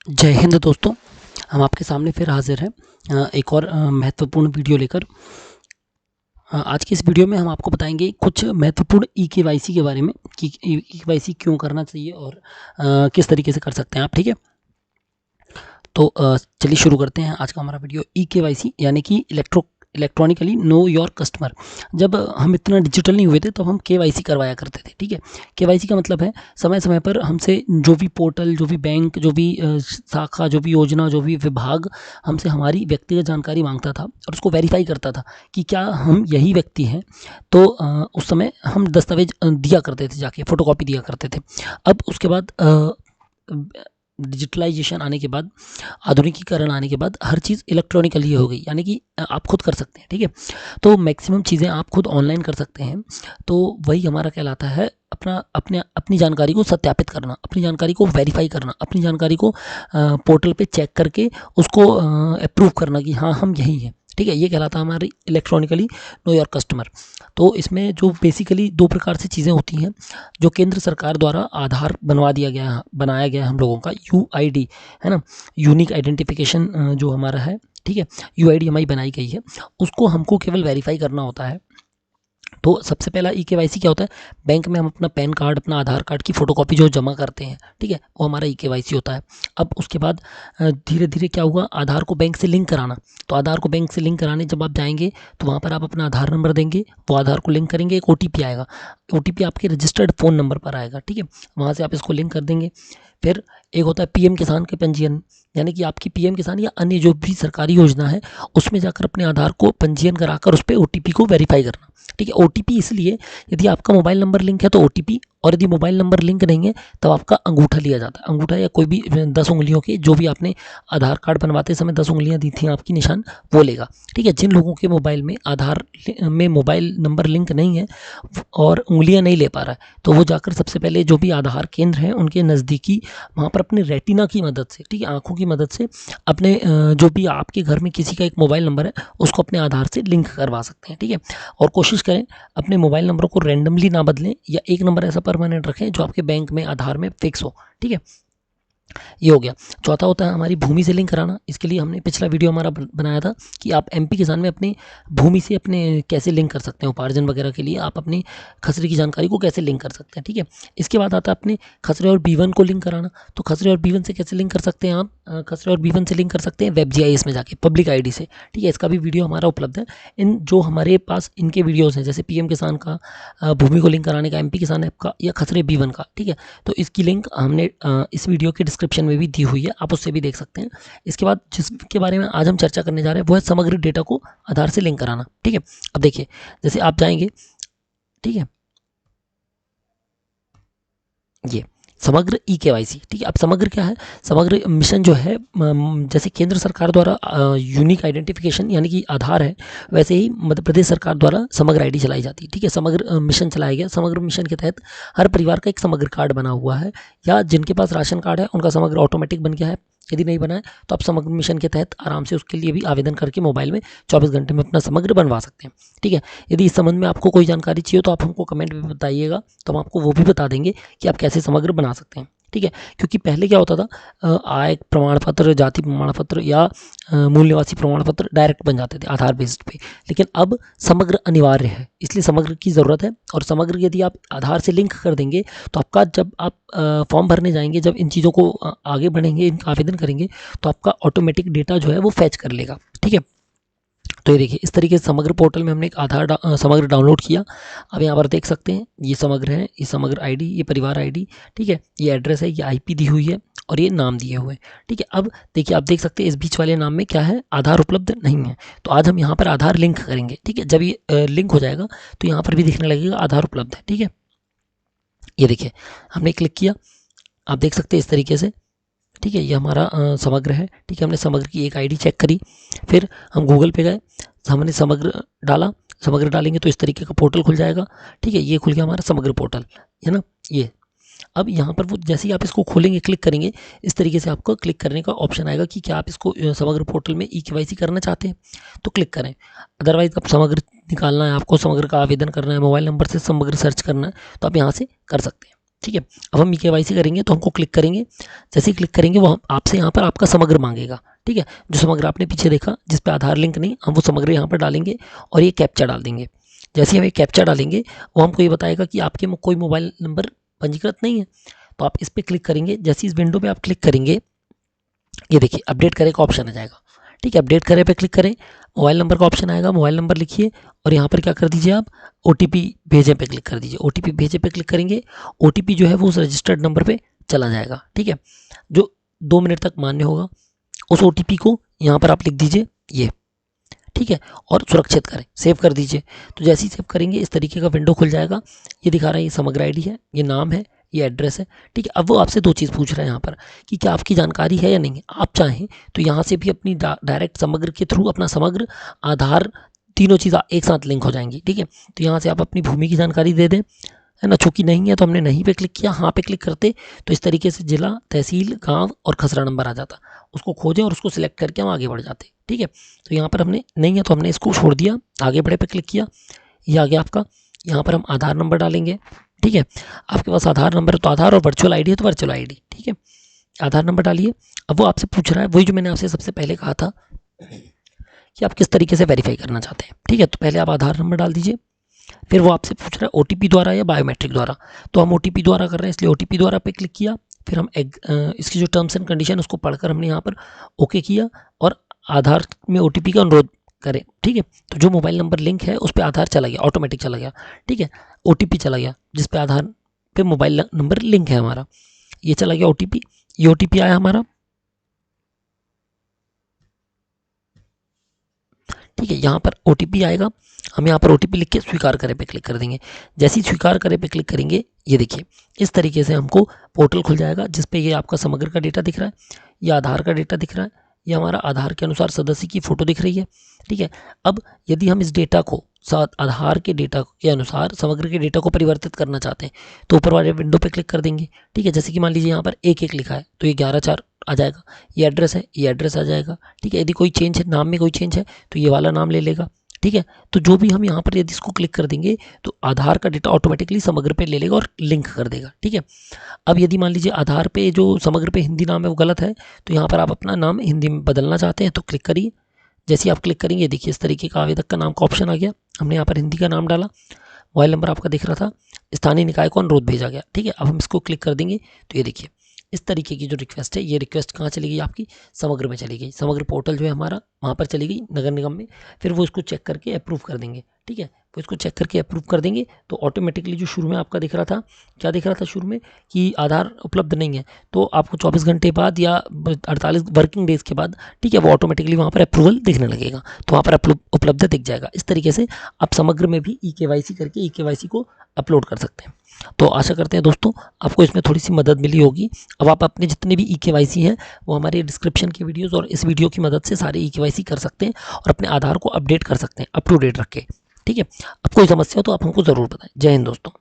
जय हिंद दोस्तों। हम आपके सामने फिर हाजिर हैं एक और महत्वपूर्ण वीडियो लेकर। आज की इस वीडियो में हम आपको बताएंगे कुछ महत्वपूर्ण ई-केवाईसी के बारे में कि ई-केवाईसी क्यों करना चाहिए और किस तरीके से कर सकते हैं आप। ठीक है, तो चलिए शुरू करते हैं आज का हमारा वीडियो। ई-केवाईसी यानी कि इलेक्ट्रॉनिकली नो योर कस्टमर। जब हम इतना डिजिटल नहीं हुए थे तब हम केवाईसी करवाया करते थे। ठीक है, केवाईसी का मतलब है समय समय पर हमसे जो भी पोर्टल, जो भी बैंक, जो भी शाखा, जो भी योजना, जो भी विभाग हमसे हमारी व्यक्तिगत जानकारी मांगता था और उसको वेरीफाई करता था कि क्या हम यही व्यक्ति हैं। तो उस समय हम दस्तावेज दिया करते थे, जाके फोटोकॉपी दिया करते थे। अब उसके बाद डिजिटलाइजेशन आने के बाद, आधुनिकीकरण आने के बाद हर चीज़ इलेक्ट्रॉनिकली हो गई, यानी कि आप खुद कर सकते हैं। ठीक है, तो मैक्सिमम चीज़ें आप खुद ऑनलाइन कर सकते हैं। तो वही हमारा कहलाता है अपनी जानकारी को सत्यापित करना, अपनी जानकारी को वेरीफाई करना, अपनी जानकारी को पोर्टल पे चेक करके उसको अप्रूव करना कि हाँ हम यही हैं। ठीक है, ये कहलाता है हमारी इलेक्ट्रॉनिकली नो योर कस्टमर। तो इसमें जो बेसिकली दो प्रकार से चीज़ें होती हैं, जो केंद्र सरकार द्वारा आधार बनाया गया है हम लोगों का, यूआईडी है ना, यूनिक आइडेंटिफिकेशन जो हमारा है। ठीक है, यूआईडी हमारी बनाई गई है, उसको हमको केवल वेरीफाई करना होता है। तो सबसे पहला ई-केवाईसी क्या होता है, बैंक में हम अपना पैन कार्ड, अपना आधार कार्ड की फ़ोटोकॉपी जो जमा करते हैं, ठीक है, वो हमारा ई-केवाईसी होता है। अब उसके बाद धीरे धीरे क्या हुआ, आधार को बैंक से लिंक कराना। तो आधार को बैंक से लिंक कराने जब आप जाएंगे तो वहाँ पर आप अपना आधार नंबर देंगे, वो आधार को लिंक करेंगे, एक ओटीपी आएगा, ओटीपी आपके रजिस्टर्ड फ़ोन नंबर पर आएगा। ठीक है, वहाँ से आप इसको लिंक कर देंगे। फिर एक होता है पीएम किसान के पंजीयन, यानी कि आपकी पीएम किसान या अन्य जो भी सरकारी योजना है उसमें जाकर अपने आधार को पंजीयन कराकर उस पर ओटीपी को वेरीफाई करना। ठीक है, ओटीपी इसलिए, यदि आपका मोबाइल नंबर लिंक है तो ओटीपी, और यदि मोबाइल नंबर लिंक नहीं है तब आपका अंगूठा लिया जाता है। अंगूठा या कोई भी 10 उंगलियों के, जो भी आपने आधार कार्ड बनवाते समय 10 उंगलियां दी थी आपकी निशान, वो लेगा। ठीक है, जिन लोगों के मोबाइल में आधार में मोबाइल नंबर लिंक नहीं है और उंगलियां नहीं ले पा रहा है, तो वो जाकर सबसे पहले जो भी आधार केंद्र हैं उनके नज़दीकी, वहाँ पर अपने रेटिना की मदद से, ठीक है, आँखों की मदद से अपने जो भी आपके घर में किसी का एक मोबाइल नंबर है उसको अपने आधार से लिंक करवा सकते हैं। ठीक है, और कोशिश करें अपने मोबाइल नंबर को रैंडमली ना बदलें, या एक नंबर ऐसा परमानेंट रखें जो आपके बैंक में आधार में फिक्स हो। ठीक है, ये हो गया। चौथा होता है हमारी भूमि से लिंक कराना। इसके लिए हमने पिछला वीडियो हमारा बनाया था कि आप एमपी किसान में अपनी भूमि से अपने कैसे लिंक कर सकते हैं, उपार्जन वगैरह के लिए आप अपनी खसरे की जानकारी को कैसे लिंक कर सकते हैं। ठीक है, इसके बाद आता है अपने खसरे और बीवन को लिंक कराना। तो खसरे और बीवन से कैसे लिंक कर सकते हैं आप, खसरे और बीवन से लिंक कर सकते हैं वेब जीआईएस में जाके, पब्लिक आईडी से। ठीक है, इसका भी वीडियो हमारा उपलब्ध है। इन जो हमारे पास इनके वीडियोज़ हैं, जैसे पीएम किसान का, भूमि को लिंक कराने का, एमपी किसान ऐप का, या खसरे बीवन का। ठीक है, तो इसकी लिंक हमने इस वीडियो के डिस्क्रिप्शन में भी दी हुई है, आप उससे भी देख सकते हैं। इसके बाद जिसके बारे में आज हम चर्चा करने जा रहे हैं वो है समग्र डेटा को आधार से लिंक कराना। ठीक है, अब देखिए, जैसे आप जाएंगे, ठीक है, ये समग्र ई-केवाईसी। ठीक है, अब समग्र क्या है, समग्र मिशन जो है, जैसे केंद्र सरकार द्वारा यूनिक आइडेंटिफिकेशन यानी कि आधार है, वैसे ही मध्य प्रदेश सरकार द्वारा समग्र आईडी चलाई जाती है। ठीक है, समग्र मिशन चलाया गया। समग्र मिशन के तहत हर परिवार का एक समग्र कार्ड बना हुआ है, या जिनके पास राशन कार्ड है उनका समग्र ऑटोमेटिक बन गया है। यदि नहीं बना है तो आप समग्र मिशन के तहत आराम से उसके लिए भी आवेदन करके मोबाइल में 24 घंटे में अपना समग्र बनवा सकते हैं। ठीक है, यदि इस संबंध में आपको कोई जानकारी चाहिए तो आप हमको कमेंट में बताइएगा, तो हम आपको वो भी बता देंगे कि आप कैसे समग्र बना सकते हैं। ठीक है, क्योंकि पहले क्या होता था, आय प्रमाण पत्र, जाति प्रमाण पत्र या मूल निवासी प्रमाण पत्र डायरेक्ट बन जाते थे आधार बेस्ड पे, लेकिन अब समग्र अनिवार्य है, इसलिए समग्र की ज़रूरत है। और समग्र यदि आप आधार से लिंक कर देंगे तो आपका, जब आप फॉर्म भरने जाएंगे, जब इन चीज़ों को आगे बढ़ेंगे, इनका आवेदन करेंगे, तो आपका ऑटोमेटिक डेटा जो है वो फैच कर लेगा। ठीक है, तो ये देखिए, इस तरीके से समग्र पोर्टल में हमने एक समग्र डाउनलोड किया। अब यहाँ पर देख सकते हैं ये समग्र है, ये समग्र आईडी, ये परिवार आईडी। ठीक है, ये एड्रेस है, ये आईपी दी हुई है, और ये नाम दिए हुए हैं। ठीक है, अब देखिए, आप देख सकते हैं इस बीच वाले नाम में क्या है, आधार उपलब्ध नहीं है। तो आज हम यहाँ पर आधार लिंक करेंगे। ठीक है, जब ये लिंक हो जाएगा तो यहाँ पर भी दिखने लगेगा आधार उपलब्ध है। ठीक है, ये देखिए, हमने क्लिक किया, आप देख सकते हैं इस तरीके से। ठीक है, ये हमारा समग्र है। ठीक है, हमने समग्र की एक आईडी चेक करी, फिर हम गूगल पे गए, हमने समग्र डाला। समग्र डालेंगे तो इस तरीके का पोर्टल खुल जाएगा। ठीक है, ये खुल गया हमारा समग्र पोर्टल, है ना, ये। अब यहाँ पर वो जैसे ही आप इसको खोलेंगे, क्लिक करेंगे, इस तरीके से आपको क्लिक करने का ऑप्शन आएगा कि क्या आप इसको समग्र पोर्टल में ई-केवाईसी करना चाहते हैं, तो क्लिक करें। अदरवाइज आप समग्र निकालना है, आपको समग्र का आवेदन करना है, मोबाइल नंबर से समग्र सर्च करना है, तो आप यहाँ से कर सकते हैं। ठीक है। अब हम KYC करेंगे तो हमको क्लिक करेंगे, जैसे ही क्लिक करेंगे वो आपसे यहाँ पर आपका समग्र मांगेगा, ठीक है। जो समग्र आपने पीछे देखा जिस पे आधार लिंक नहीं, हम वो समग्र यहाँ पर डालेंगे और ये कैप्चा डाल देंगे। जैसे ही हम ये कैप्चा डालेंगे वो हमको ये बताएगा कि आपके कोई मोबाइल नंबर पंजीकृत नहीं है, तो आप इस पर क्लिक करेंगे। जैसे इस विंडो पे आप क्लिक करेंगे, ये देखिए अपडेट करें का ऑप्शन आ जाएगा, ठीक है। अपडेट करें पे क्लिक करें, मोबाइल नंबर का ऑप्शन आएगा, मोबाइल नंबर लिखिए और यहाँ पर क्या कर दीजिए आप OTP भेजे पे क्लिक कर दीजिए। OTP भेजे पे क्लिक करेंगे, OTP जो है वो उस रजिस्टर्ड नंबर पे चला जाएगा, ठीक है, जो 2 मिनट तक मान्य होगा। उस OTP को यहाँ पर आप लिख दीजिए ये, ठीक है, और सुरक्षित करें, सेव कर दीजिए। तो जैसे ही सेव करेंगे इस तरीके का विंडो खुल जाएगा। ये दिखा रहा है ये समग्र ID है, ये नाम है, ये एड्रेस है, ठीक है। अब वो आपसे 2 चीज़ पूछ रहा है यहाँ पर कि क्या आपकी जानकारी है या नहीं है। आप चाहें तो यहाँ से भी अपनी डायरेक्ट समग्र के थ्रू अपना समग्र, आधार, तीनों चीज़ एक साथ लिंक हो जाएंगी, ठीक है। तो यहाँ से आप अपनी भूमि की जानकारी दे दें, है ना। चूंकि नहीं है तो हमने नहीं पे क्लिक किया, हाँ पे क्लिक करते तो इस तरीके से जिला, तहसील, गांव और खसरा नंबर आ जाता, उसको खोजें और उसको सिलेक्ट करके हम आगे बढ़ जाते, ठीक है। तो यहाँ पर हमने नहीं है तो हमने इसको छोड़ दिया, आगे बढ़े पे क्लिक किया, ये आ गया आपका। यहाँ पर हम आधार नंबर डालेंगे, ठीक है। आपके पास आधार नंबर है तो आधार, और वर्चुअल ID है तो वर्चुअल ID, ठीक है। आधार नंबर डालिए। अब वो आपसे पूछ रहा है वही जो मैंने आपसे सबसे पहले कहा था कि आप किस तरीके से वेरीफाई करना चाहते हैं, ठीक है। तो पहले आप आधार नंबर डाल दीजिए, फिर वो आपसे पूछ रहा है OTP द्वारा या बायोमेट्रिक द्वारा, तो हम OTP द्वारा कर रहे हैं इसलिए OTP द्वारा पे क्लिक किया। फिर हम इसकी जो टर्म्स एंड कंडीशन उसको पढ़कर हमने यहाँ पर ओके किया और आधार में OTP का अनुरोध करें, ठीक है। तो जो मोबाइल नंबर लिंक है उस पर आधार चला गया, ऑटोमेटिक चला गया, ठीक है। OTP चला गया जिस पे आधार पे मोबाइल नंबर लिंक है हमारा, ये चला गया OTP, ये OTP आया हमारा, ठीक है। यहाँ पर OTP आएगा, हम यहाँ पर OTP लिख के स्वीकार करें पे क्लिक कर देंगे। जैसे ही स्वीकार करें पे क्लिक करेंगे, ये देखिए इस तरीके से हमको पोर्टल खुल जाएगा जिस पे ये आपका समग्र का डेटा दिख रहा है, ये आधार का डेटा दिख रहा है, ये हमारा आधार के अनुसार सदस्य की फ़ोटो दिख रही है, ठीक है। अब यदि हम इस डेटा को साथ आधार के डेटा के अनुसार समग्र के डेटा को परिवर्तित करना चाहते हैं तो ऊपर वाले विंडो पे क्लिक कर देंगे, ठीक है। जैसे कि मान लीजिए यहाँ पर 1-1 लिखा है तो ये 11-4 आ जाएगा, ये एड्रेस है, ये एड्रेस आ जाएगा, ठीक है। यदि कोई चेंज है, नाम में कोई चेंज है तो ये वाला नाम ले लेगा, ठीक है। तो जो भी हम यहाँ पर यदि इसको क्लिक कर देंगे तो आधार का डेटा ऑटोमेटिकली समग्र पे ले लेगा और लिंक कर देगा, ठीक है। अब यदि मान लीजिए आधार पे जो समग्र पे हिंदी नाम है वो गलत है तो यहाँ पर आप अपना नाम हिंदी में बदलना चाहते हैं तो क्लिक करिए। जैसे ही आप क्लिक करेंगे देखिए इस तरीके का आवेदक का नाम का ऑप्शन आ गया, हमने यहाँ पर हिंदी का नाम डाला, मोबाइल नंबर आपका दिख रहा था, स्थानीय निकाय को अनुरोध भेजा गया, ठीक है। अब हम इसको क्लिक कर देंगे तो ये देखिए इस तरीके की जो रिक्वेस्ट है, ये रिक्वेस्ट कहाँ चली गई आपकी, समग्र में चली गई। समग्र पोर्टल जो है हमारा वहाँ पर चली गई नगर निगम में, फिर वो इसको चेक करके अप्रूव कर देंगे, ठीक है। वो इसको चेक करके अप्रूव कर देंगे तो ऑटोमेटिकली जो शुरू में आपका दिख रहा था, क्या दिख रहा था शुरू में कि आधार उपलब्ध नहीं है, तो आपको 24 घंटे बाद या 48 वर्किंग डेज के बाद, ठीक है, वो ऑटोमेटिकली वहाँ पर अप्रूवल दिखने लगेगा, तो वहाँ पर उपलब्ध दिख जाएगा। इस तरीके से आप समग्र में भी EKYC करके EKYC को अपलोड कर सकते हैं। तो आशा करते हैं दोस्तों आपको इसमें थोड़ी सी मदद मिली होगी। अब आप अपने जितने भी EKYC हैं वो हमारे डिस्क्रिप्शन के वीडियोस और इस वीडियो की मदद से सारे EKYC कर सकते हैं और अपने आधार को अपडेट कर सकते हैं, अप टू डेट रख के, ठीक है। अब कोई समस्या हो तो आप हमको ज़रूर बताएं। जय हिंद दोस्तों।